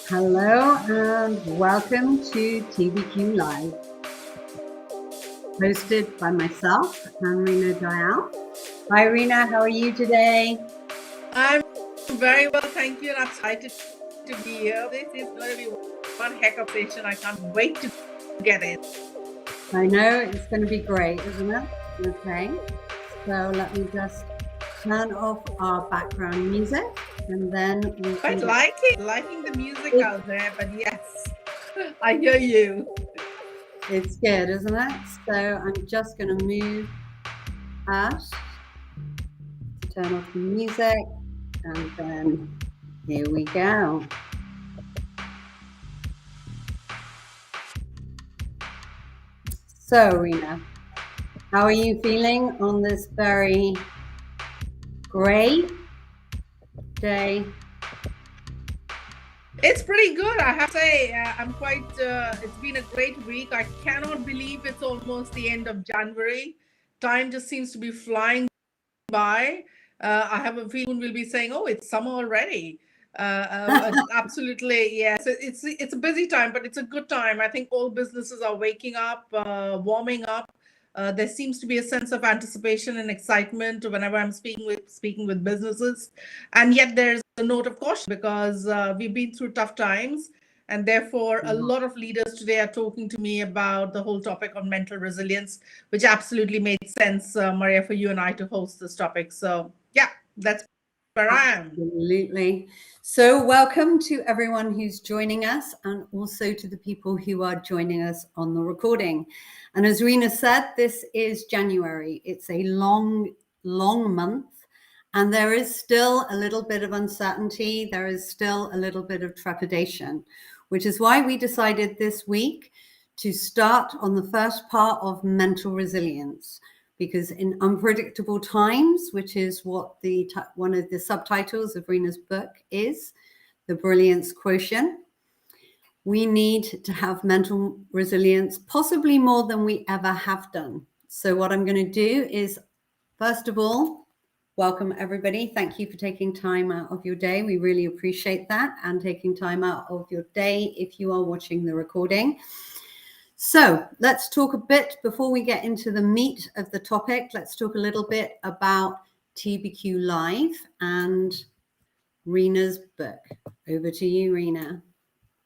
Hello and welcome to TBQ Live, hosted by myself and Rena Dial. Hi Rena, how are you today? I'm very well, thank you, and I'm excited to be here. This is going to be one heck of a session. I can't wait to get it. I know, it's going to be great, isn't it? Okay, so let me just turn off our background music and then we Quite can... liking the music out there, but yes, I hear you. It's good, isn't it? So I'm just going to move us, turn off the music, and then here we go. So, Rena, how are you feeling on this very great day? It's pretty good, I have to say. I'm quite, it's been a great week. I cannot believe it's almost the end of January. Time just seems to be flying by. I have a feeling we'll be saying, oh, it's summer already. Absolutely, yes. It's a busy time, but it's a good time. I think all businesses are waking up, warming up. There seems to be a sense of anticipation and excitement whenever I'm speaking with businesses, and yet there's a note of caution because we've been through tough times, and therefore a lot of leaders today are talking to me about the whole topic on mental resilience, which absolutely made sense, Maria, for you and I to host this topic. So yeah, that's where I am. Absolutely. So welcome to everyone who's joining us and also to the people who are joining us on the recording. And as Rena said, this is January. It's a long month. And there is still a little bit of uncertainty. There is still a little bit of trepidation, which is why we decided this week to start on the first part of mental resilience. Because in unpredictable times, which is what one of the subtitles of Rena's book is, The Brilliance Quotient, we need to have mental resilience, possibly more than we ever have done. So what I'm going to do is, first of all, welcome everybody. Thank you for taking time out of your day. We really appreciate that, and taking time out of your day if you are watching the recording. So let's talk a bit, before we get into the meat of the topic, let's talk a little bit about TBQ Live and Rena's book. Over to you, Rena.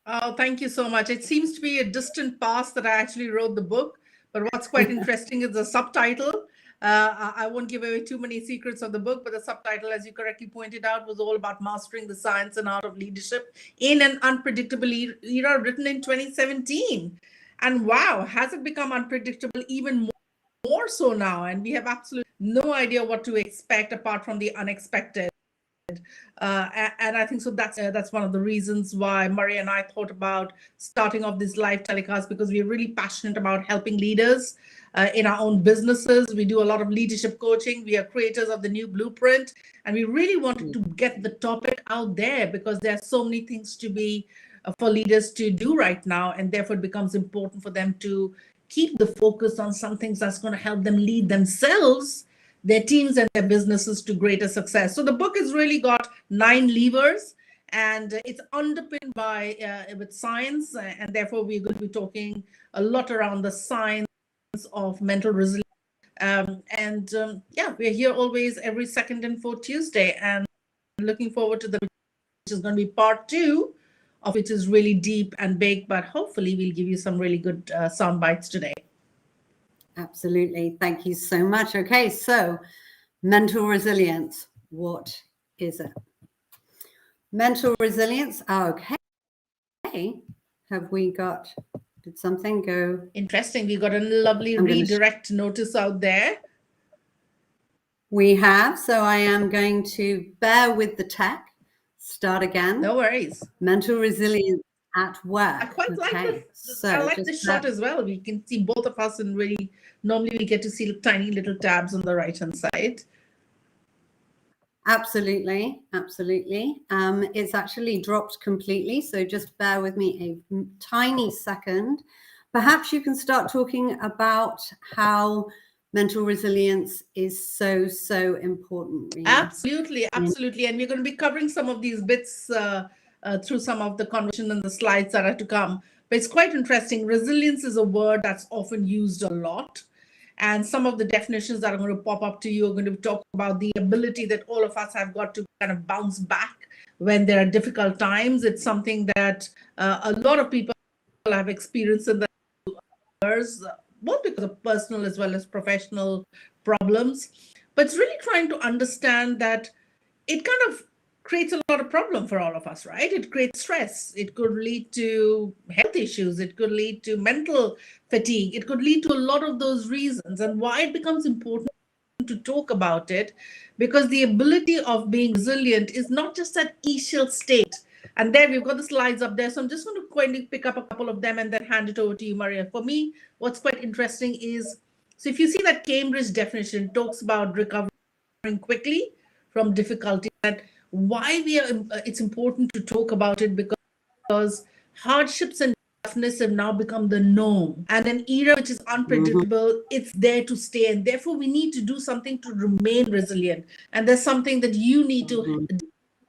Oh, thank you so much. It seems to be a distant past that I actually wrote the book, but what's quite interesting is the subtitle. I won't give away too many secrets of the book, but the subtitle, as you correctly pointed out, was all about mastering the science and art of leadership in an unpredictable era, written in 2017. And wow, has it become unpredictable even more so now? And we have absolutely no idea what to expect apart from the unexpected. And I think so that's one of the reasons why Maria and I thought about starting off this live telecast, because we're really passionate about helping leaders in our own businesses. We do a lot of leadership coaching. We are creators of the new blueprint, and we really wanted to get the topic out there because there are so many things to be for leaders to do right now, and therefore it becomes important for them to keep the focus on some things that's going to help them lead themselves, their teams, and their businesses to greater success. So the book has really got 9 levers, and it's underpinned by with science, and therefore we're going to be talking a lot around the science of mental resilience. Yeah, we're here always every second and fourth Tuesday, and looking forward to which is going to be part 2 of which is really deep and big, but hopefully we'll give you some really good sound bites today. Absolutely. Thank you so much. Okay, so mental resilience, what is it? Mental resilience, okay. Have we got, did something go? Interesting. We got a lovely redirect notice out there. We have, so I am going to bear with the tech. Start again. No worries. Mental resilience at work. I quite like this. So I like this shot as well. We can see both of us, and really, normally we get to see tiny little tabs on the right-hand side. Absolutely, absolutely. It's actually dropped completely, so just bear with me a tiny second. Perhaps you can start talking about how mental resilience is so important. Absolutely. And we're going to be covering some of these bits through some of the conversation and the slides that are to come. But it's quite interesting. Resilience is a word that's often used a lot. And some of the definitions that are going to pop up to you are going to talk about the ability that all of us have got to kind of bounce back when there are difficult times. It's something that a lot of people have experienced in the years, both because of personal as well as professional problems. But it's really trying to understand that it kind of creates a lot of problem for all of us, right? It creates stress. It could lead to health issues. It could lead to mental fatigue. It could lead to a lot of those reasons. And why it becomes important to talk about it, because the ability of being resilient is not just that initial state. And there we've got the slides up there. So I'm just going to quickly pick up a couple of them and then hand it over to you, Maria. For me, what's quite interesting is, so if you see that Cambridge definition talks about recovering quickly from difficulty, that why it's important to talk about it, because hardships and toughness have now become the norm, and an era which is unpredictable, it's there to stay, and therefore we need to do something to remain resilient. And there's something that you need to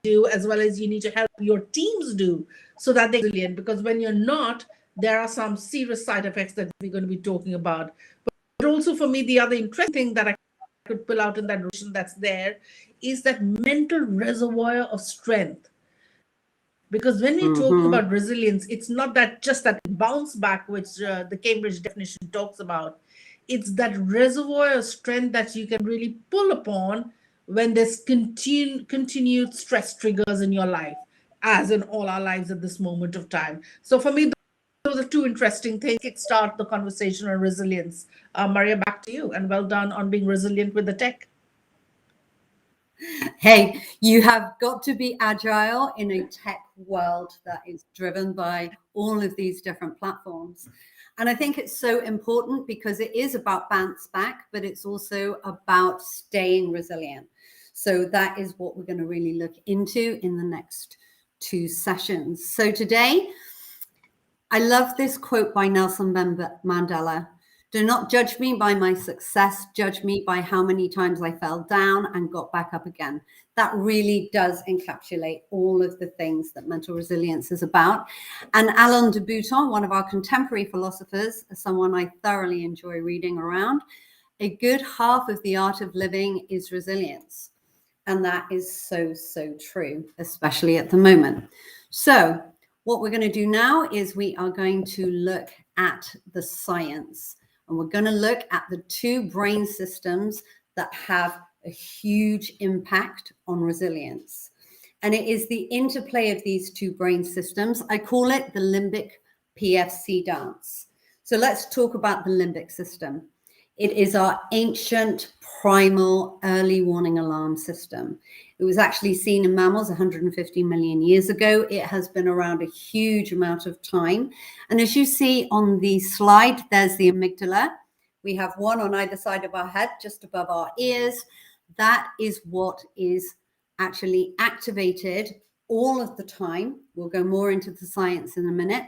do, as well as you need to help your teams do, so that they're resilient, because when you're not, there are some serious side effects that we're going to be talking about. But also for me, the other interesting thing that I could pull out in that relation that's there is that mental reservoir of strength. Because when we talk about resilience, it's not that just that bounce back, which the Cambridge definition talks about. It's that reservoir of strength that you can really pull upon when there's continued stress triggers in your life, as in all our lives at this moment of time. So for me, those are two interesting things. Kickstart the conversation on resilience. Maria, back to you, and well done on being resilient with the tech. Hey, you have got to be agile in a tech world that is driven by all of these different platforms. And I think it's so important because it is about bounce back, but it's also about staying resilient. So that is what we're going to really look into in the next 2 sessions. So today, I love this quote by Nelson Mandela. Do not judge me by my success, judge me by how many times I fell down and got back up again. That really does encapsulate all of the things that mental resilience is about. And Alain de Botton, one of our contemporary philosophers, someone I thoroughly enjoy reading around, a good half of the art of living is resilience. And that is so, so true, especially at the moment. So what we're going to do now is we are going to look at the science. And we're going to look at the 2 brain systems that have a huge impact on resilience. And it is the interplay of these 2 brain systems. I call it the Limbic PFC Dance. So let's talk about the limbic system. It is our ancient, primal, early warning alarm system. It was actually seen in mammals 150 million years ago. It has been around a huge amount of time. And as you see on the slide, there's the amygdala. We have one on either side of our head, just above our ears. That is what is actually activated all of the time. We'll go more into the science in a minute.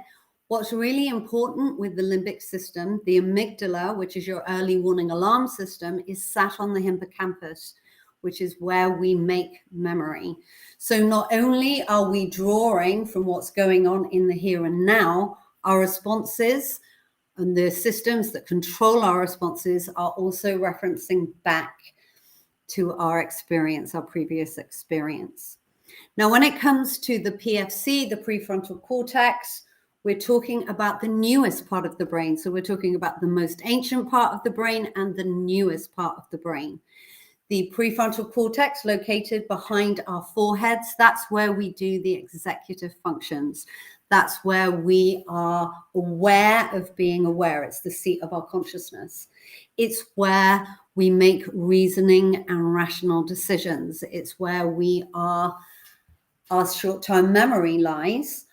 What's really important with the limbic system, the amygdala, which is your early warning alarm system, is sat on the hippocampus, which is where we make memory. So not only are we drawing from what's going on in the here and now, our responses and the systems that control our responses are also referencing back to our experience, our previous experience. Now, when it comes to the PFC, the prefrontal cortex, we're talking about the newest part of the brain. So we're talking about the most ancient part of the brain and the newest part of the brain. The prefrontal cortex, located behind our foreheads, that's where we do the executive functions. That's where we are aware of being aware. It's the seat of our consciousness. It's where we make reasoning and rational decisions. It's where our short-term memory lies.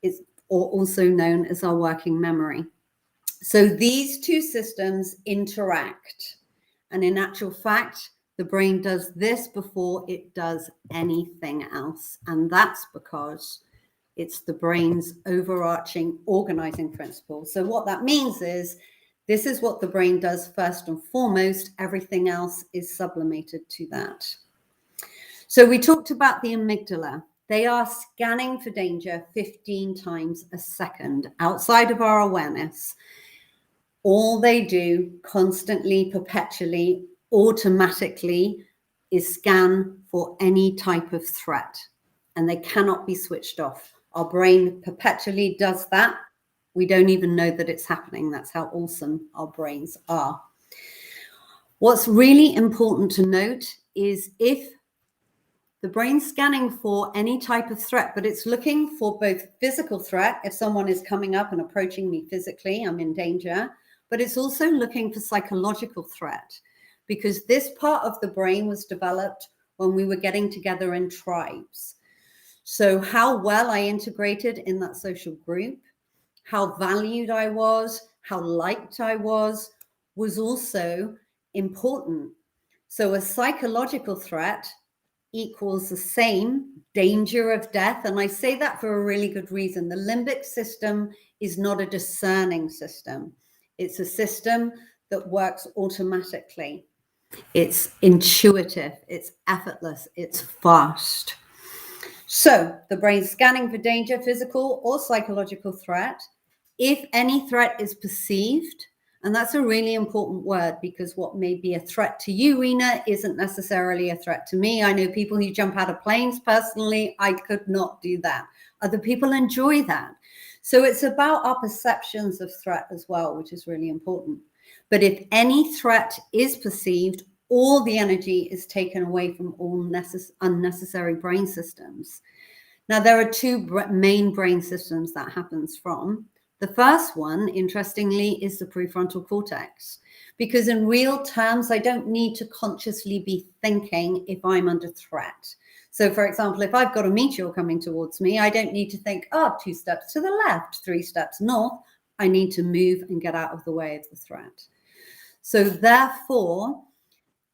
It's also known as our working memory. So these 2 systems interact. And in actual fact, the brain does this before it does anything else. And that's because it's the brain's overarching organizing principle. So what that means is, this is what the brain does first and foremost. Everything else is sublimated to that. So we talked about the amygdala. They are scanning for danger 15 times a second outside of our awareness. All they do constantly, perpetually, automatically is scan for any type of threat, and they cannot be switched off. Our brain perpetually does that. We don't even know that it's happening. That's how awesome our brains are. What's really important to note is if the brain's scanning for any type of threat, but it's looking for both physical threat. If someone is coming up and approaching me physically, I'm in danger, but it's also looking for psychological threat, because this part of the brain was developed when we were getting together in tribes. So how well I integrated in that social group, how valued I was, how liked I was also important. So a psychological threat equals the same danger of death. And I say that for a really good reason. The limbic system is not a discerning system. It's a system that works automatically. It's intuitive, it's effortless, it's fast. So the brain's scanning for danger, physical or psychological threat. If any threat is perceived, and that's a really important word, because what may be a threat to you, Rena, isn't necessarily a threat to me. I know people who jump out of planes. Personally, I could not do that. Other people enjoy that. So it's about our perceptions of threat as well, which is really important. But if any threat is perceived, all the energy is taken away from all unnecessary brain systems. Now, there are two main brain systems that happens from. The first one, interestingly, is the prefrontal cortex, because in real terms, I don't need to consciously be thinking if I'm under threat. So, for example, if I've got a meteor coming towards me, I don't need to think, 2 steps to the left, 3 steps north. I need to move and get out of the way of the threat. So therefore,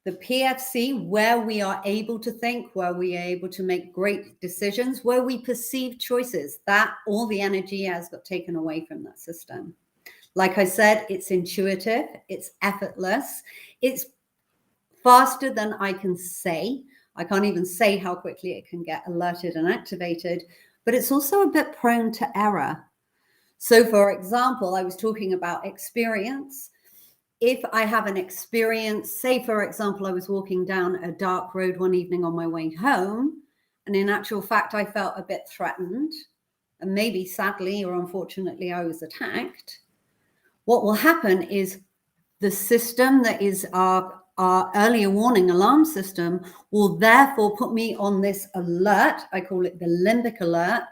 the PFC, where we are able to think, where we are able to make great decisions, where we perceive choices, that all the energy has got taken away from that system. Like I said, it's intuitive, it's effortless, it's faster than I can say. I can't even say how quickly it can get alerted and activated, but it's also a bit prone to error. So for example, I was talking about experience. If I have an experience, say, for example, I was walking down a dark road one evening on my way home, and in actual fact, I felt a bit threatened, and maybe sadly or unfortunately, I was attacked. What will happen is the system that is our earlier warning alarm system will therefore put me on this alert. I call it the limbic alert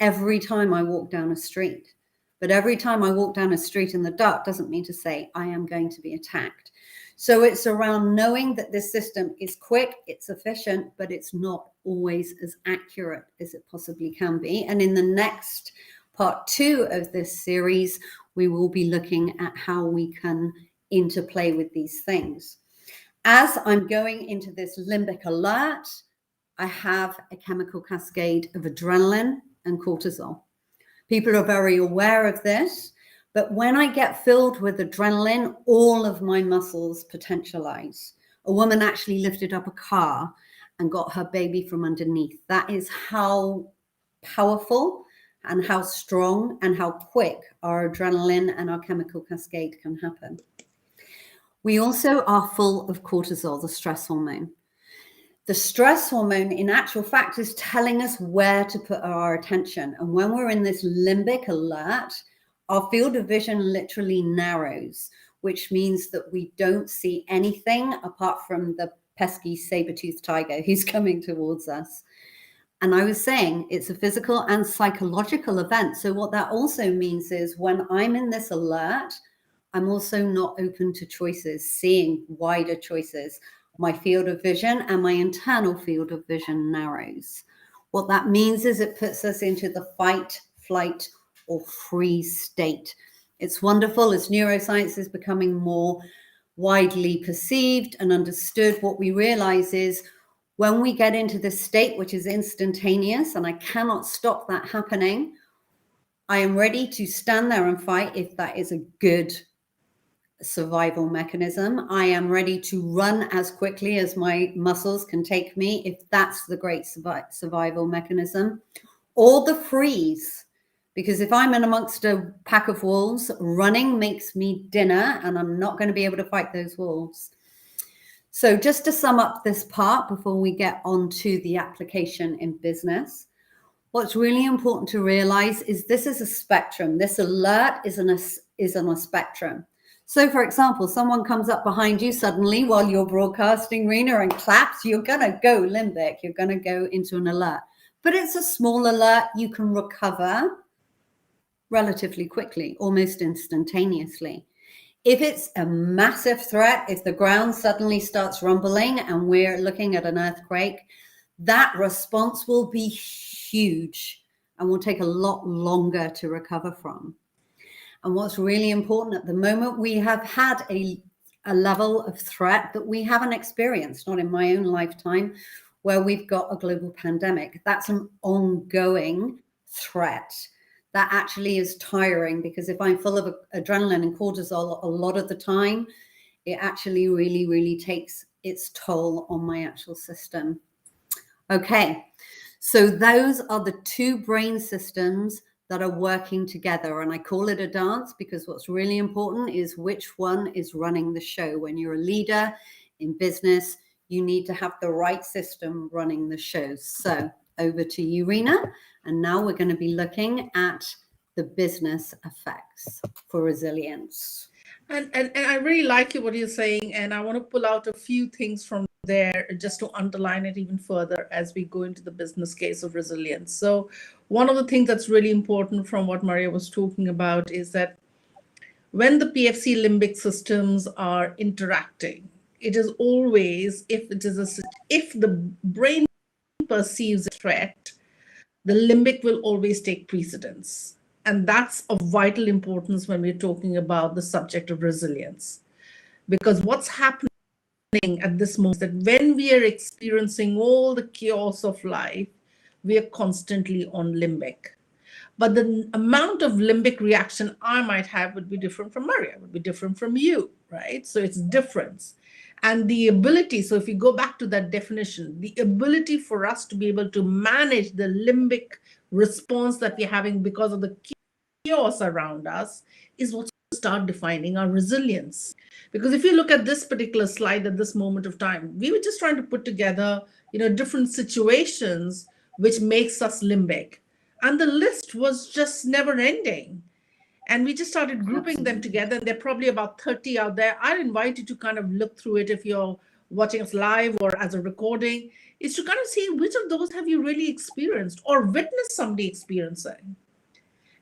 every time I walk down a street. But every time I walk down a street in the dark doesn't mean to say I am going to be attacked. So it's around knowing that this system is quick, it's efficient, but it's not always as accurate as it possibly can be. And in the next part 2 of this series, we will be looking at how we can interplay with these things. As I'm going into this limbic alert, I have a chemical cascade of adrenaline and cortisol. People are very aware of this, but when I get filled with adrenaline, all of my muscles potentialize. A woman actually lifted up a car and got her baby from underneath. That is how powerful and how strong and how quick our adrenaline and our chemical cascade can happen. We also are full of cortisol, the stress hormone. The stress hormone, in actual fact, is telling us where to put our attention. And when we're in this limbic alert, our field of vision literally narrows, which means that we don't see anything apart from the pesky saber-toothed tiger who's coming towards us. And I was saying it's a physical and psychological event. So what that also means is when I'm in this alert, I'm also not open to choices, seeing wider choices. My field of vision and my internal field of vision narrows. What that means is it puts us into the fight, flight, or freeze state. It's wonderful as neuroscience is becoming more widely perceived and understood. What we realize is when we get into this state, which is instantaneous, and I cannot stop that happening, I am ready to stand there and fight if that is a good survival mechanism. I am ready to run as quickly as my muscles can take me, if that's the great survival mechanism, or the freeze. Because if I'm in amongst a pack of wolves, running makes me dinner and I'm not going to be able to fight those wolves. So just to sum up this part before we get on to the application in business, what's really important to realize is this is a spectrum. This alert is on a spectrum. So for example, someone comes up behind you suddenly while you're broadcasting, Rena, and claps, you're going to go limbic. You're going to go into an alert. But it's a small alert. You can recover relatively quickly, almost instantaneously. If it's a massive threat, if the ground suddenly starts rumbling and we're looking at an earthquake, that response will be huge and will take a lot longer to recover from. And what's really important at the moment, we have had a level of threat that we haven't experienced, not in my own lifetime, where we've got a global pandemic. That's an ongoing threat. That actually is tiring, because if I'm full of adrenaline and cortisol a lot of the time, it actually really, really takes its toll on my actual system. Okay, so those are the two brain systems that are working together. And I call it a dance because what's really important is which one is running the show. When you're a leader in business, you need to have the right system running the show. So over to you, Rena. And now we're going to be looking at the business effects for resilience. And I really like what you're saying, and I want to pull out a few things from there just to underline it even further as we go into the business case of resilience. So one of the things that's really important from what Maria was talking about is that when the PFC limbic systems are interacting, it is always, if the brain perceives a threat, the limbic will always take precedence. And that's of vital importance when we're talking about the subject of resilience. Because what's happening at this moment is that when we are experiencing all the chaos of life, we are constantly on limbic. But the amount of limbic reaction I might have would be different from Maria, would be different from you, right? So it's difference. And the ability, so if you go back to that definition, the ability for us to be able to manage the limbic response that we're having because of the chaos around us is what start defining our resilience. Because if you look at this particular slide at this moment of time, we were just trying to put together, different situations which makes us limbic. And the list was just never ending. And we just started grouping them together. There are probably about 30 out there. I'd invite you to kind of look through it if you're watching us live or as a recording, is to kind of see which of those have you really experienced or witnessed somebody experiencing.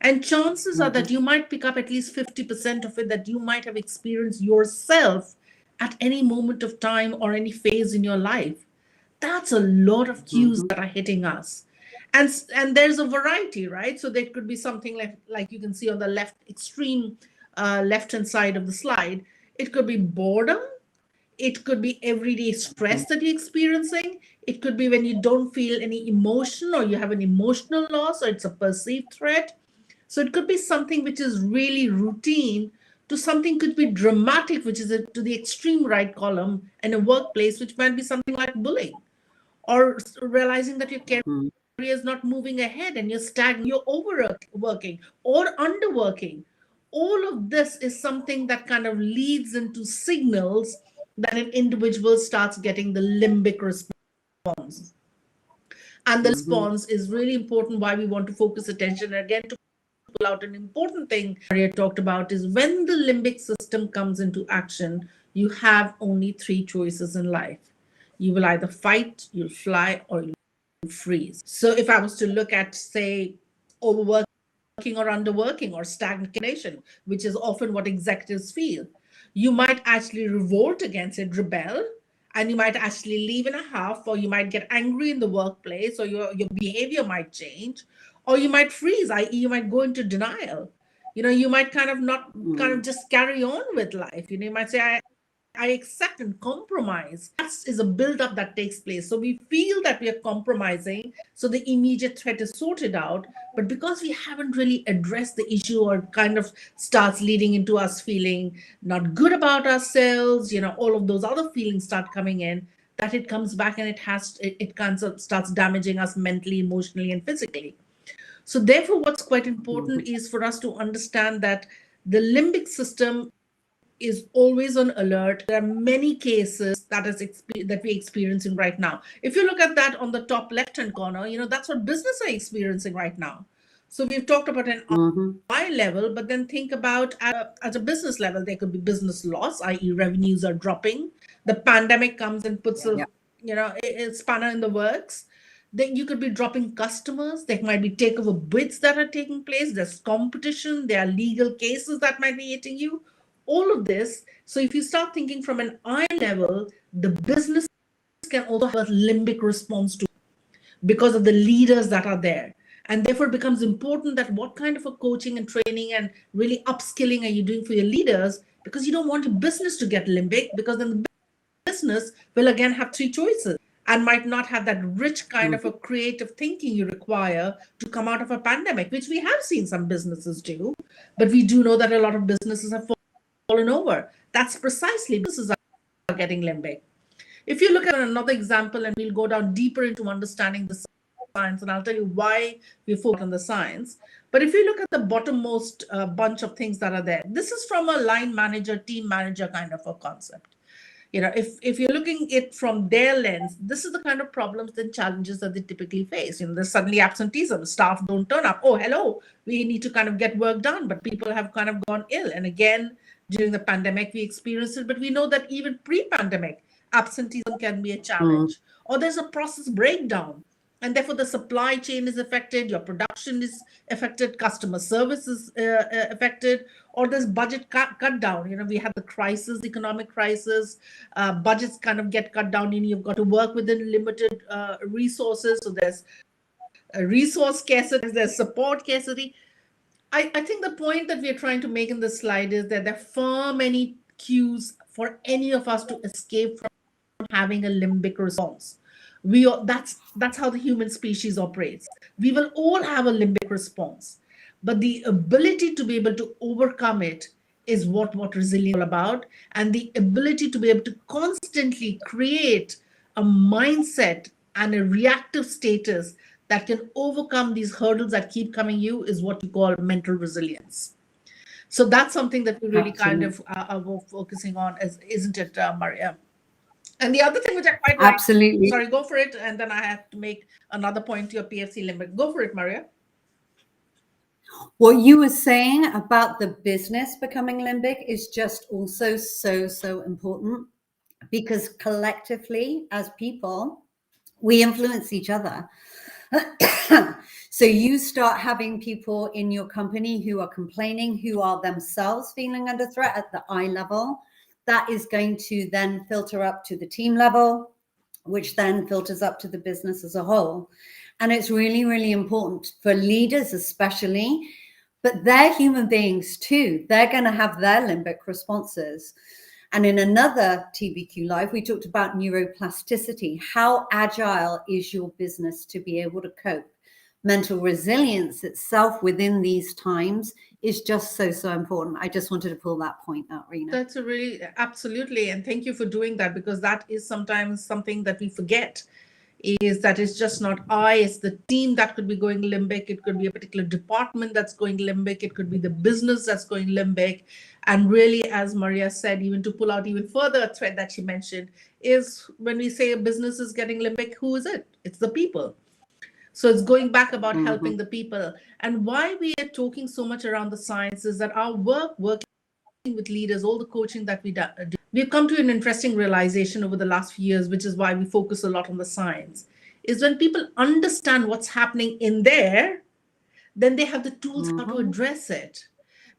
And chances are that you might pick up at least 50% of it that you might have experienced yourself at any moment of time or any phase in your life. That's a lot of cues that are hitting us. And there's a variety, right? So there could be something like you can see on the left extreme left-hand side of the slide. It could be boredom. It could be everyday stress that you're experiencing. It could be when you don't feel any emotion or you have an emotional loss or it's a perceived threat. So it could be something which is really routine to something could be dramatic, which is to the extreme right column in a workplace, which might be something like bullying or realizing that your career is not moving ahead and you're stagnant, you're overworking or underworking. All of this is something that kind of leads into signals that an individual starts getting the limbic response. And the response is really important, why we want to focus attention. And again, to pull out an important thing Maria talked about is when the limbic system comes into action, you have only three choices in life. You will either fight, you'll fly, or you'll freeze. So if I was to look at, say, overworking or underworking or stagnation, which is often what executives feel, you might actually revolt against it, rebel, and you might actually leave in a huff, or you might get angry in the workplace, or your behavior might change, or you might freeze, i.e. you might go into denial. You might kind of not kind of just carry on with life. You might say, I accept and compromise. That is a build-up that takes place. So we feel that we are compromising, so the immediate threat is sorted out. But because we haven't really addressed the issue, or kind of starts leading into us feeling not good about ourselves, all of those other feelings start coming in, that it comes back and it kind of starts damaging us mentally, emotionally, and physically. So therefore, what's quite important is for us to understand that the limbic system is always on alert. There are many cases that we're experiencing right now. If you look at that on the top left-hand corner, that's what business are experiencing right now. So we've talked about an eye level, but then think about at a business level, there could be business loss, i.e. revenues are dropping. The pandemic comes and puts a spanner in the works. Then you could be dropping customers. There might be takeover bids that are taking place. There's competition. There are legal cases that might be hitting you. All of this. So if you start thinking from an eye level, the business can also have a limbic response to, because of the leaders that are there. And therefore, it becomes important that what kind of a coaching and training and really upskilling are you doing for your leaders, because you don't want your business to get limbic, because then the business will again have three choices and might not have that rich kind of a creative thinking you require to come out of a pandemic, which we have seen some businesses do. But we do know that a lot of businesses have fallen over. That's precisely businesses are getting limbic. If you look at another example, and we'll go down deeper into understanding the science, and I'll tell you why we focus on the science. But if you look at the bottommost bunch of things that are there, this is from a line manager, team manager kind of a concept. If you're looking it from their lens, this is the kind of problems and challenges that they typically face. There's suddenly absenteeism, staff don't turn up. Oh, hello, we need to kind of get work done, but people have kind of gone ill. And again, during the pandemic, we experienced it, but we know that even pre-pandemic, absenteeism can be a challenge. Or there's a process breakdown, and therefore the supply chain is affected, your production is affected, customer service is affected, or there's budget cut down. We had the crisis, economic crisis, budgets kind of get cut down, and you've got to work within limited resources. So there's a resource scarcity, there's support scarcity. I think the point that we are trying to make in this slide is that there are far many cues for any of us to escape from having a limbic response. That's how the human species operates. We will all have a limbic response, but the ability to be able to overcome it is what resilience is all about, and the ability to be able to constantly create a mindset and a reactive status that can overcome these hurdles that keep coming you is what you call mental resilience. So that's something that we really kind of are focusing on, isn't it, Maria? And the other thing which I quite like, absolutely. Sorry, go for it. And then I have to make another point to your PFC limbic. Go for it, Maria. What you were saying about the business becoming limbic is just also so important, because collectively as people, we influence each other. So you start having people in your company who are complaining, who are themselves feeling under threat at the eye level. That is going to then filter up to the team level, which then filters up to the business as a whole. And it's really, really important for leaders, especially, but they're human beings too. They're going to have their limbic responses. And in another TBQ Live, we talked about neuroplasticity. How agile is your business to be able to cope? Mental resilience itself within these times is just so important. I just wanted to pull that point out, Reena. That's absolutely. And thank you for doing that, because that is sometimes something that we forget, is that it's just not it's the team that could be going limbic. It could be a particular department that's going limbic. It could be the business that's going limbic. And really, as Maria said, even to pull out even further a thread that she mentioned, is when we say a business is getting limbic, who is it? It's the people. So it's going back about helping the people. And why we are talking so much around the science is that our working with leaders, all the coaching that we do, we've come to an interesting realization over the last few years, which is why we focus a lot on the science, is when people understand what's happening in there, then they have the tools how to address it.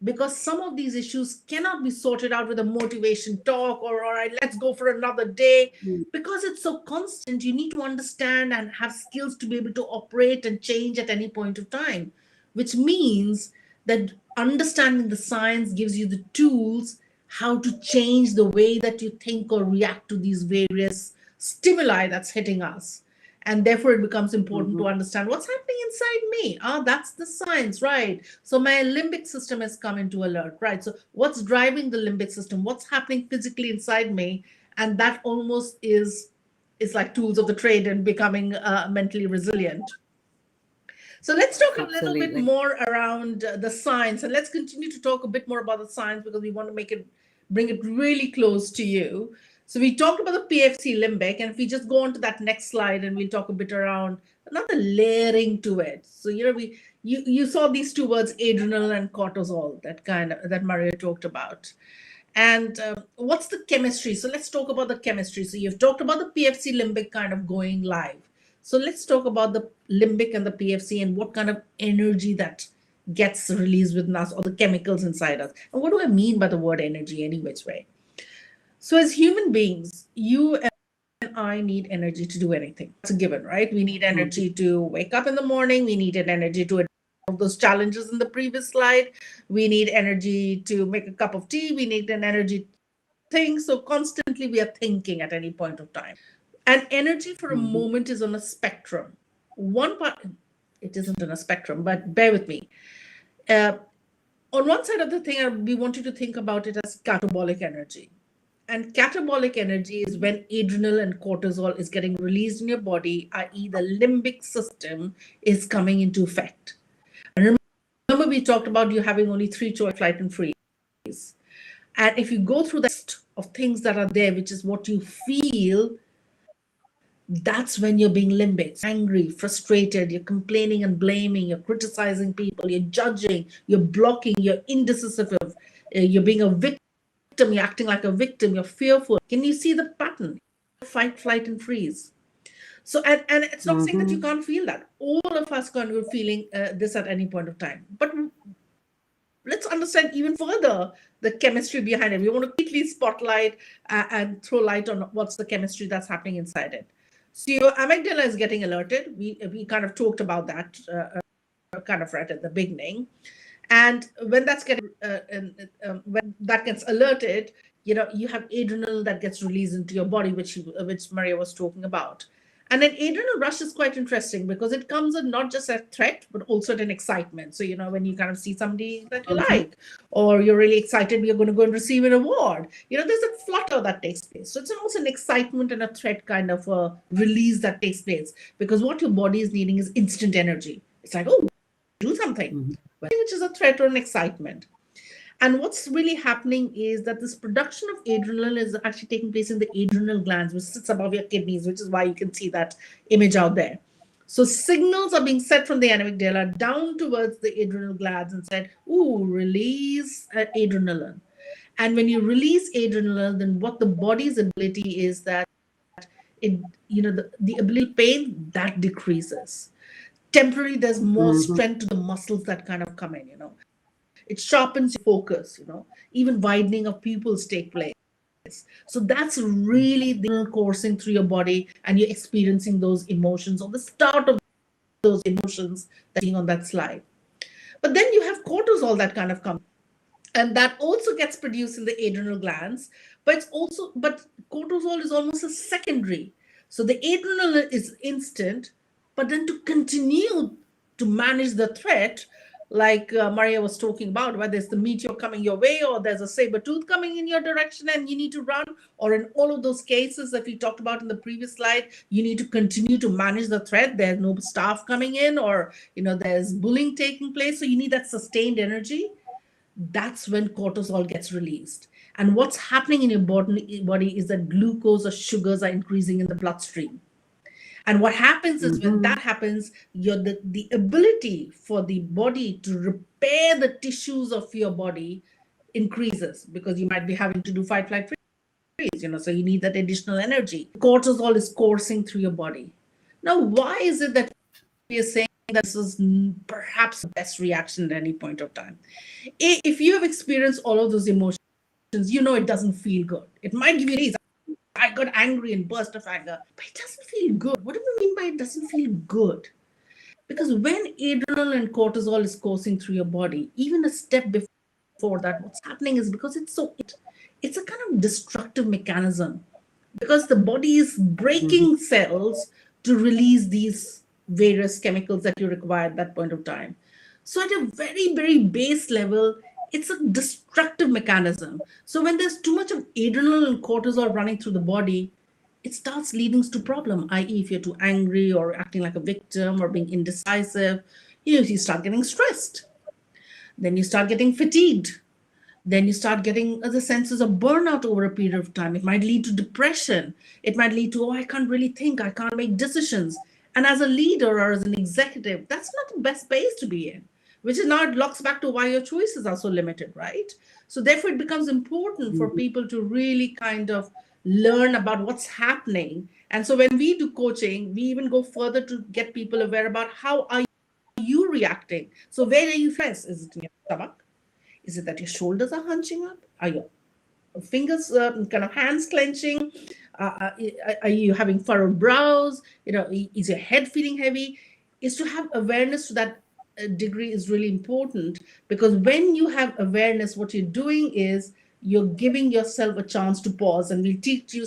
Because some of these issues cannot be sorted out with a motivation talk or all right, let's go for another day. Because it's so constant, you need to understand and have skills to be able to operate and change at any point of time, which means that understanding the science gives you the tools how to change the way that you think or react to these various stimuli that's hitting us. And therefore, it becomes important to understand what's happening inside me. Ah, that's the science, right? So my limbic system has come into alert, right? So what's driving the limbic system? What's happening physically inside me? And that almost is like tools of the trade and becoming mentally resilient. So let's talk a little bit Absolutely. more around the science, and let's continue to talk a bit more about the science because we want to bring it really close to you. So we talked about the PFC limbic, and if we just go on to that next slide, and we'll talk a bit around another layering to it. So you saw these two words, adrenal and cortisol, that Maria talked about. And what's the chemistry? So let's talk about the chemistry. So you've talked about the PFC limbic kind of going live. So let's talk about the limbic and the PFC and what kind of energy that gets released within us, or the chemicals inside us. And what do I mean by the word energy, any which way? So as human beings, you and I need energy to do anything. It's a given, right? We need energy to wake up in the morning. We need an energy to address those challenges in the previous slide. We need energy to make a cup of tea. We need an energy to think. So constantly we are thinking at any point of time. And energy for a moment is on a spectrum. One part, it isn't on a spectrum, but bear with me. On one side of the thing, we want you to think about it as catabolic energy. And catabolic energy is when adrenal and cortisol is getting released in your body, i.e., the limbic system is coming into effect. And remember, we talked about you having only three choice: flight, and freeze. And if you go through the list of things that are there, which is what you feel, that's when you're being limbic, angry, frustrated, you're complaining and blaming, you're criticizing people, you're judging, you're blocking, you're indecisive, you're being a victim, you're acting like a victim, you're fearful. Can you see the pattern? Fight, flight, and freeze. So, and it's not saying that you can't feel that. All of us can be feeling this at any point of time. But let's understand even further the chemistry behind it. We want to quickly spotlight and throw light on what's the chemistry that's happening inside it. So your amygdala is getting alerted. We kind of talked about that kind of right at the beginning. And when that's getting when that gets alerted, you have adrenal that gets released into your body, which Maria was talking about. And an adrenal rush is quite interesting because it comes in not just a threat, but also at an excitement. So, when you kind of see somebody that you like, or you're really excited, you're going to go and receive an award, there's a flutter that takes place. So it's almost an excitement and a threat kind of a release that takes place, because what your body is needing is instant energy. It's like, oh, do something, which is a threat or an excitement. And what's really happening is that this production of adrenal is actually taking place in the adrenal glands, which sits above your kidneys, which is why you can see that image out there. So signals are being sent from the amygdala down towards the adrenal glands and said, ooh, release adrenaline. And when you release adrenaline, then what the body's ability is that the ability pain that decreases. Temporarily, there's more strength to the muscles that kind of come in, It sharpens your focus, even widening of pupils take place. So that's really the coursing through your body, and you're experiencing those emotions, or the start of those emotions that are on that slide. But then you have cortisol that kind of comes, and that also gets produced in the adrenal glands, but cortisol is almost a secondary. So the adrenal is instant, but then to continue to manage the threat, like Maria was talking about, whether it's the meteor coming your way, or there's a saber tooth coming in your direction and you need to run, or in all of those cases that we talked about in the previous slide, you need to continue to manage the threat. There's no staff coming in, or there's bullying taking place, so you need that sustained energy. That's when cortisol gets released. And what's happening in your body is that glucose or sugars are increasing in the bloodstream. And what happens is when that happens, the ability for the body to repair the tissues of your body increases, because you might be having to do fight, flight, freeze, so you need that additional energy. Cortisol is coursing through your body. Now, why is it that we are saying that this is perhaps the best reaction at any point of time? If you have experienced all of those emotions, it doesn't feel good. It might give you reason. I got angry and burst of anger, but it doesn't feel good. What do we mean by it doesn't feel good? Because when adrenal and cortisol is coursing through your body, even a step before that, what's happening is because it's so it's a kind of destructive mechanism because the body is breaking cells to release these various chemicals that you require at that point of time. So at a very, very base level, it's a destructive mechanism. So when there's too much of adrenal and cortisol running through the body, it starts leading to problem, i.e. if you're too angry or acting like a victim or being indecisive, you start getting stressed. Then you start getting fatigued. Then you start getting other senses of burnout over a period of time. It might lead to depression. It might lead to, oh, I can't really think, I can't make decisions. And as a leader or as an executive, that's not the best space to be in, which is now it locks back to why your choices are so limited, right? So therefore, it becomes important for people to really kind of learn about what's happening. And so when we do coaching, we even go further to get people aware about how are you reacting. So where are you stressed? Is it in your stomach? Is it that your shoulders are hunching up? Are your fingers kind of hands clenching? Are you having furrowed brows? Is your head feeling heavy? Is to have awareness to that degree is really important, because when you have awareness, what you're doing is you're giving yourself a chance to pause, and we'll teach you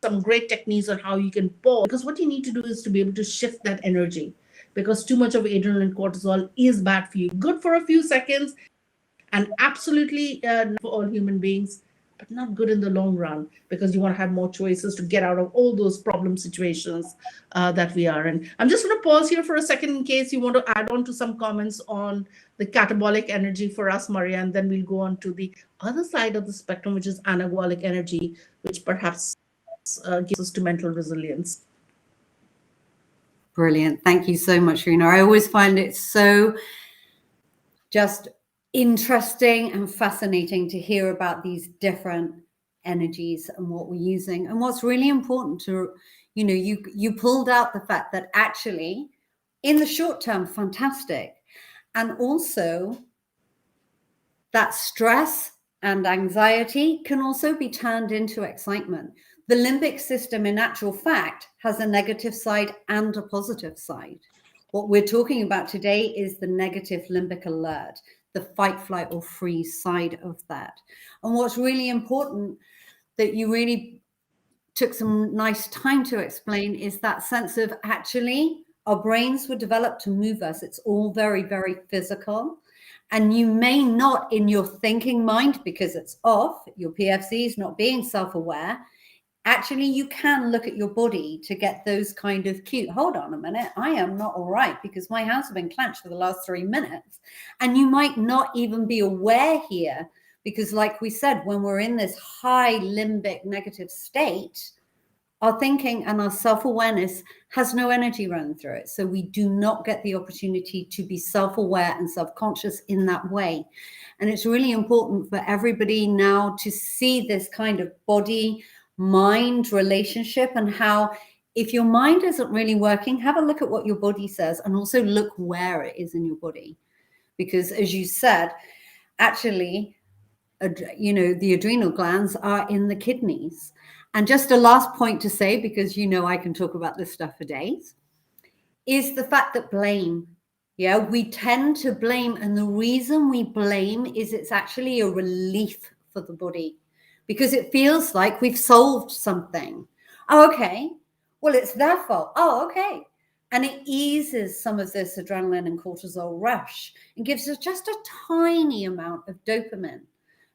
some great techniques on how you can pause, because what you need to do is to be able to shift that energy, because too much of adrenaline and cortisol is bad for you. Good for a few seconds, and absolutely for all human beings, but not good in the long run, because you want to have more choices to get out of all those problem situations that we are in. I'm just going to pause here for a second in case you want to add on to some comments on the catabolic energy for us, Maria, and then we'll go on to the other side of the spectrum, which is anabolic energy, which perhaps gives us to mental resilience. Brilliant. Thank you so much, Rena. I always find it so just interesting and fascinating to hear about these different energies and what we're using. And what's really important to, you pulled out the fact that actually in the short term, fantastic. And also that stress and anxiety can also be turned into excitement. The limbic system, in actual fact, has a negative side and a positive side. What we're talking about today is the negative limbic alert, the fight, flight, or freeze side of that. And what's really important that you really took some nice time to explain is that sense of actually our brains were developed to move us. It's all very, very physical. And you may not, in your thinking mind, because it's off, your PFC is not being self-aware, actually you can look at your body to get those kind of cue. Hold on a minute, I am not all right because my hands have been clenched for the last 3 minutes. And you might not even be aware here, because like we said, when we're in this high limbic negative state, our thinking and our self-awareness has no energy running through it. So we do not get the opportunity to be self-aware and self-conscious in that way. And it's really important for everybody now to see this kind of body-mind relationship, and how if your mind isn't really working, have a look at what your body says, and also look where it is in your body. Because as you said, actually, the adrenal glands are in the kidneys. And just a last point to say, because I can talk about this stuff for days, is the fact that blame. Yeah, we tend to blame. And the reason we blame is it's actually a relief for the body, because it feels like we've solved something. Oh, okay. Well, it's their fault. Oh, okay. And it eases some of this adrenaline and cortisol rush and gives us just a tiny amount of dopamine.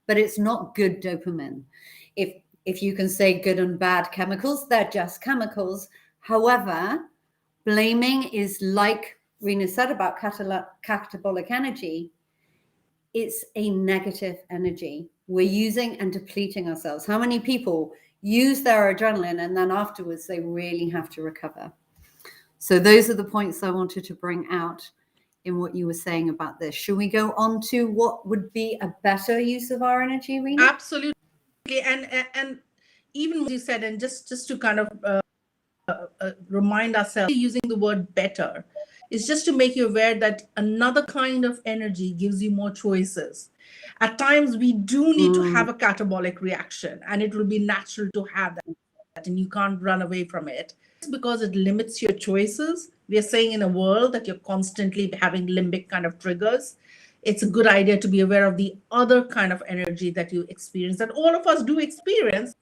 But it's not good dopamine. If you can say good and bad chemicals, they're just chemicals. However, blaming is, like Rena said about catabolic energy, it's a negative energy. We're using and depleting ourselves. How many people use their adrenaline and then afterwards they really have to recover? So those are the points I wanted to bring out in what you were saying about this. Should we go on to what would be a better use of our energy, Rena? Absolutely. And even as you said, and just to kind of remind ourselves, using the word better is just to make you aware that another kind of energy gives you more choices. At times we do need to have a catabolic reaction, and it will be natural to have that, and you can't run away from it. It's because it limits your choices. We are saying in a world that you're constantly having limbic kind of triggers, it's a good idea to be aware of the other kind of energy that you experience, that all of us do experience,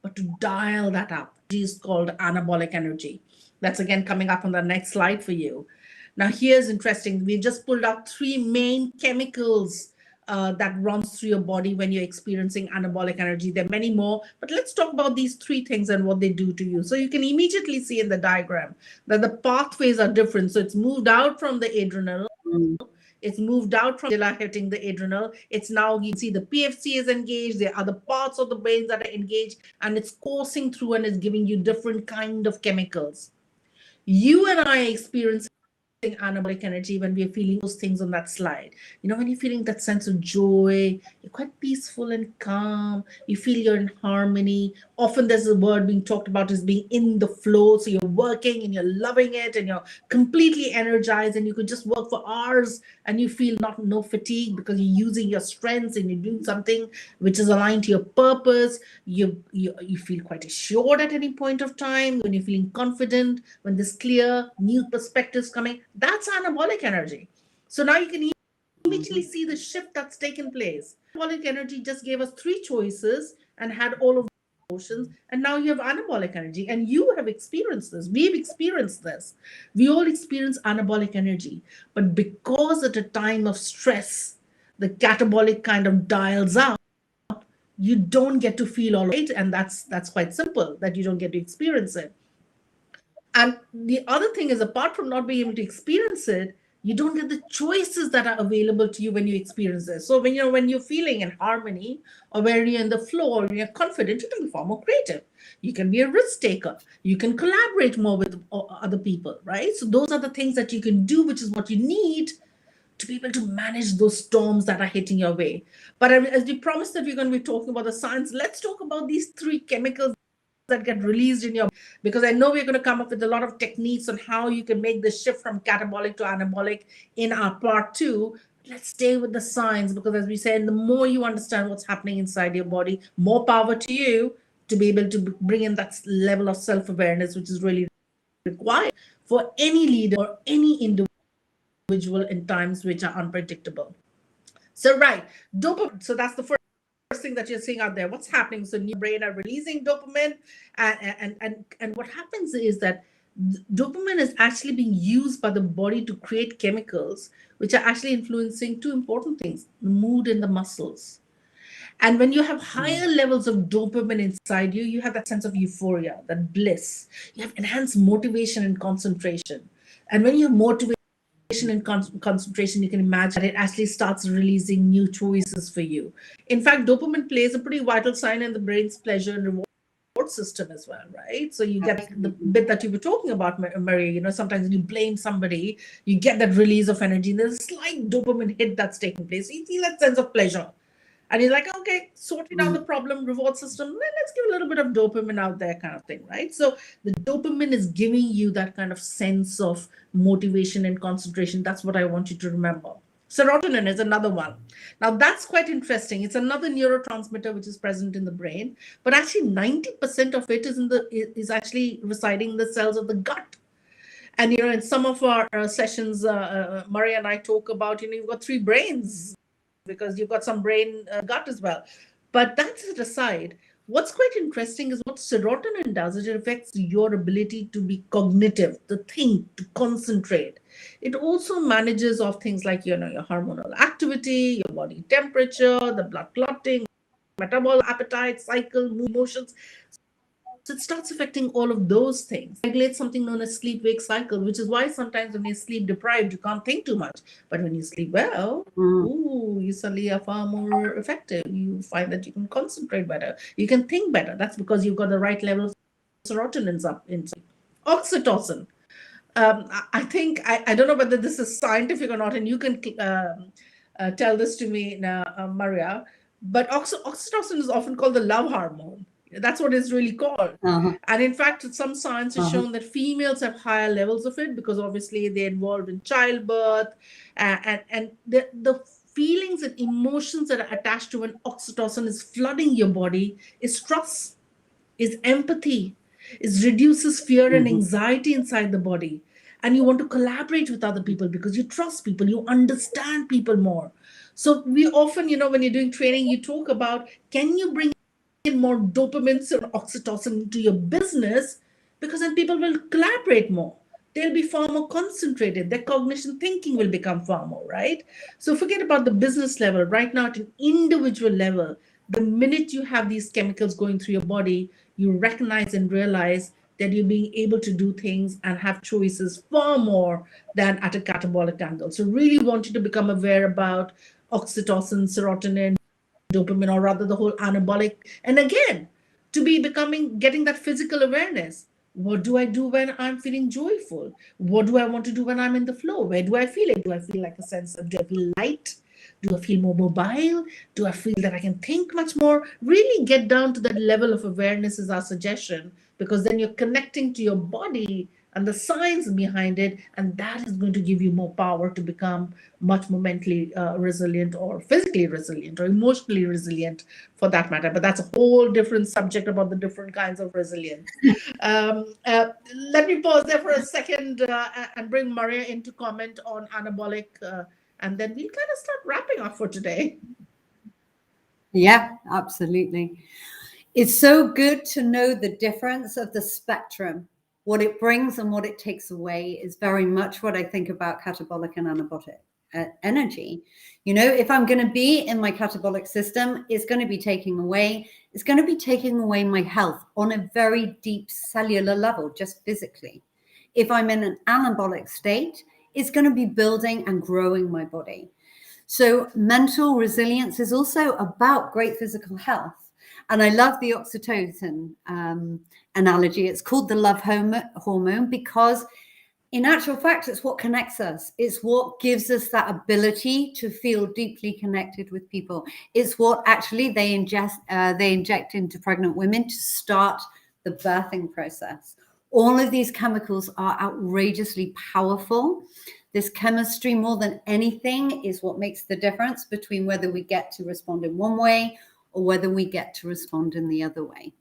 but to dial that up is called anabolic energy. That's again coming up on the next slide for you. Now, here's interesting. We just pulled out three main chemicals that runs through your body when you're experiencing anabolic energy. There are many more, but let's talk about these three things and what they do to you. So you can immediately see in the diagram that the pathways are different. So it's moved out from the adrenal. It's moved out from the hitting the adrenal. It's now, you see the PFC is engaged. There are other parts of the brain that are engaged, and it's coursing through and it's giving you different kind of chemicals. You and I experience anabolic energy when we're feeling those things on that slide. You know, when you're feeling that sense of joy, you're quite peaceful and calm, you feel you're in harmony. Often there's a word being talked about as being in the flow. So you're working and you're loving it and you're completely energized, and you could just work for hours and you feel no fatigue because you're using your strengths and you're doing something which is aligned to your purpose. You feel quite assured at any point of time, when you're feeling confident, when there's clear new perspectives coming. That's anabolic energy. So now you can immediately see the shift that's taken place. Anabolic energy just gave us three choices and had all of the emotions, and now you have anabolic energy, and you have experienced this. We've experienced this. We all experience anabolic energy, but because at a time of stress, the catabolic kind of dials out, you don't get to feel all right, and that's quite simple, that you don't get to experience it. And the other thing is, apart from not being able to experience it, you don't get the choices that are available to you when you experience this. So when you're feeling in harmony, or when you're in the flow, or when you're confident, you can be far more creative. You can be a risk taker. You can collaborate more with other people, right? So those are the things that you can do, which is what you need to be able to manage those storms that are hitting your way. But as we promised that we're going to be talking about the science, let's talk about these three chemicals that get released in your, because I know we're going to come up with a lot of techniques on how you can make the shift from catabolic to anabolic in our part 2. Let's stay with the science, because as we said, the more you understand what's happening inside your body, more power to you to be able to bring in that level of self-awareness, which is really required for any leader or any individual in times which are unpredictable. So right, dopamine. So that's the first thing that you're seeing out there. What's happening? So your brain are releasing dopamine, and what happens is that dopamine is actually being used by the body to create chemicals which are actually influencing two important things: the mood and the muscles. And when you have higher levels of dopamine inside you, you have that sense of euphoria, that bliss. You have enhanced motivation and concentration. And when you have motivation and concentration, you can imagine it actually starts releasing new choices for you. In fact, dopamine plays a pretty vital sign in the brain's pleasure and reward system as well, right? So you get the bit that you were talking about, Maria. You know, sometimes when you blame somebody, you get that release of energy, and there's a slight dopamine hit that's taking place. You feel that sense of pleasure. And you're like, okay, sorting out the problem, reward system, then let's give a little bit of dopamine out there, kind of thing, right? So the dopamine is giving you that kind of sense of motivation and concentration. That's what I want you to remember. Serotonin is another one. Now that's quite interesting. It's another neurotransmitter which is present in the brain, but actually 90% of it is actually residing in the cells of the gut. And you know, in some of our sessions, Maria and I talk about, you know, you've got 3 brains, because you've got some brain gut as well. But that's it aside. What's quite interesting is what serotonin does is it affects your ability to be cognitive, to think, to concentrate. It also manages of things like, you know, your hormonal activity, your body temperature, the blood clotting, metabolic appetite, cycle, mood, emotions. So it starts affecting all of those things. It regulates something known as sleep-wake cycle, which is why sometimes when you're sleep deprived, you can't think too much. But when you sleep well, you suddenly are far more effective. You find that you can concentrate better. You can think better. That's because you've got the right level of serotonin up inside. Oxytocin. I think, I don't know whether this is scientific or not, and you can tell this to me now, Maria, but oxytocin is often called the love hormone. That's what it's really called. And in fact, some science has shown that females have higher levels of it because obviously they're involved in childbirth, and the feelings and emotions that are attached to when oxytocin is flooding your body is trust, is empathy, it reduces fear and anxiety inside the body. and you want to collaborate with other people because you trust people, you understand people more. So we often, when you're doing training, you talk about, can you bring in more dopamine and oxytocin into your business, because then people will collaborate more. They'll be far more concentrated. Their cognition thinking will become far more, right? So forget about the business level. Right now, at an individual level, the minute you have these chemicals going through your body, you recognize and realize that you're being able to do things and have choices far more than at a catabolic angle. So really want you to become aware about oxytocin, serotonin, dopamine, or rather the whole anabolic. And again, to be getting that physical awareness. What do I do when I'm feeling joyful? What do I want to do when I'm in the flow? Where do I feel it? Do I feel like a sense of, do I feel light? Do I feel more mobile? Do I feel that I can think much more? Really get down to that level of awareness is our suggestion, because then you're connecting to your body and the science behind it, and that is going to give you more power to become much more mentally resilient, or physically resilient, or emotionally resilient for that matter. But that's a whole different subject about the different kinds of resilience. Let me pause there for a second and bring Maria in to comment on anabolic, and then we'll kind of start wrapping up for today. Yeah, absolutely. It's so good to know the difference of the spectrum. What it brings and what it takes away is very much what I think about catabolic and anabolic energy. If I'm going to be in my catabolic system, it's going to be taking away my health on a very deep cellular level, just physically. If I'm in an anabolic state, it's going to be building and growing my body. So mental resilience is also about great physical health. And I love the oxytocin analogy. It's called the love hormone because in actual fact, it's what connects us. It's what gives us that ability to feel deeply connected with people. It's what actually they inject into pregnant women to start the birthing process. All of these chemicals are outrageously powerful. This chemistry, more than anything, is what makes the difference between whether we get to respond in one way or whether we get to respond in the other way.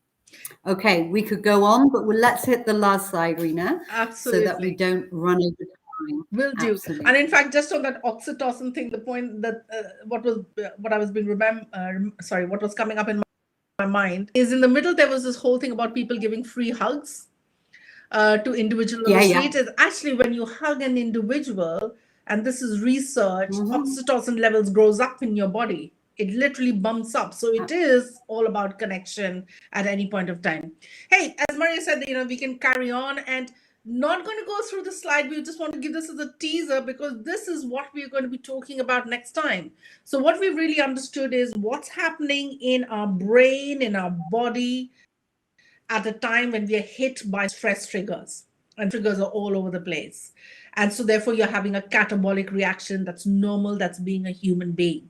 Okay, we could go on, but let's hit the last slide, Rena, Absolutely. so that we don't run over time. Will do. Absolutely. And in fact, just on that oxytocin thing, the point that what was coming up in my mind is, in the middle there was this whole thing about people giving free hugs to individuals on the street. Is actually when you hug an individual, and this is research, oxytocin levels grows up in your body. It literally bumps up. So it is all about connection at any point of time. Hey, as Maria said, we can carry on, and not going to go through the slide. We just want to give this as a teaser because this is what we're going to be talking about next time. So what we've really understood is what's happening in our brain, in our body, at a time when we are hit by stress triggers, and triggers are all over the place. And so therefore you're having a catabolic reaction. That's normal. That's being a human being.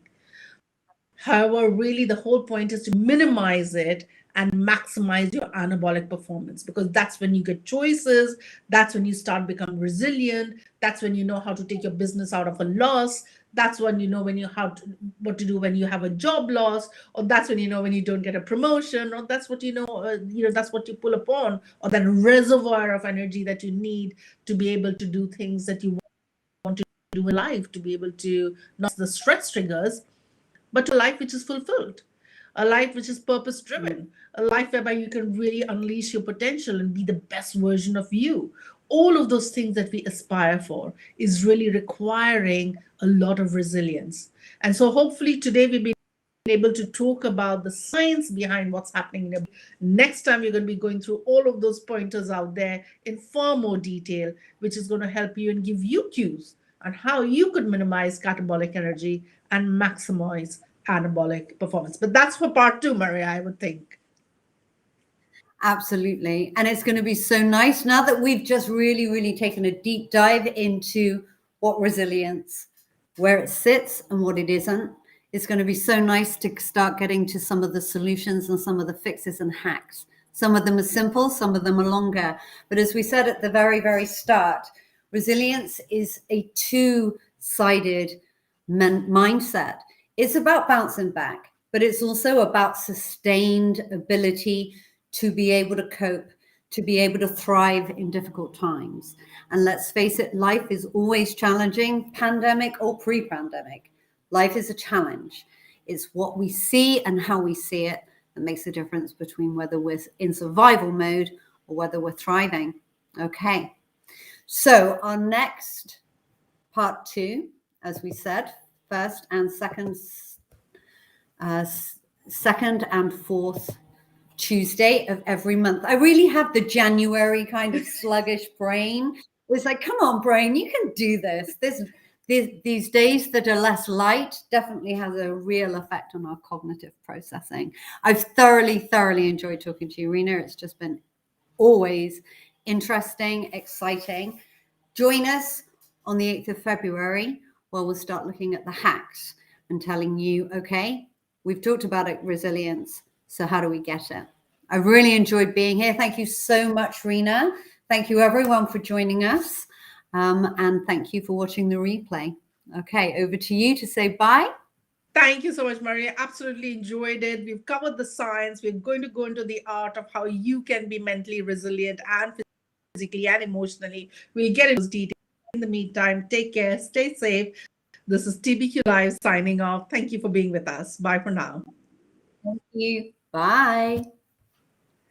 However, really the whole point is to minimize it and maximize your anabolic performance, because that's when you get choices. That's when you start becoming resilient. That's when you know how to take your business out of a loss. That's when you know what to do when you have a job loss, or that's when you know when you don't get a promotion, or that's what that's what you pull upon, or that reservoir of energy that you need to be able to do things that you want to do in life, to be able to not the stress triggers, but to a life which is fulfilled, a life which is purpose driven, a life whereby you can really unleash your potential and be the best version of you. All of those things that we aspire for is really requiring a lot of resilience. And so hopefully today we've been able to talk about the science behind what's happening in your body. Next time we're going to be going through all of those pointers out there in far more detail, which is going to help you and give you cues on how you could minimize catabolic energy and maximize anabolic performance. But that's for part 2, Maria, I would think. Absolutely. And it's going to be so nice now that we've just really, really taken a deep dive into what resilience, where it sits and what it isn't. It's going to be so nice to start getting to some of the solutions and some of the fixes and hacks. Some of them are simple, some of them are longer. But as we said at the very, very start, resilience is a two-sided mindset. It's about bouncing back, but it's also about sustained ability to be able to cope, to be able to thrive in difficult times. And let's face it, life is always challenging, pandemic or pre-pandemic. Life is a challenge. It's what we see and how we see it that makes a difference between whether we're in survival mode or whether we're thriving. Okay. So our next part 2, as we said, first and second and fourth Tuesday of every month. I really have the January kind of sluggish brain. It's like, come on, brain, you can do this. These days that are less light definitely has a real effect on our cognitive processing. I've thoroughly enjoyed talking to you, Rena. It's just been always interesting, exciting. Join us on the 8th of February, where we'll start looking at the hacks and telling you, okay, we've talked about it, resilience. So how do we get it? I've really enjoyed being here. Thank you so much, Rena. Thank you, everyone, for joining us. And thank you for watching the replay. Okay, over to you to say bye. Thank you so much, Maria. Absolutely enjoyed it. We've covered the science. We're going to go into the art of how you can be mentally resilient and physically and emotionally. We'll get into those details. In the meantime, take care, stay safe. This is TBQ Live signing off. Thank you for being with us. Bye for now. Thank you. Bye.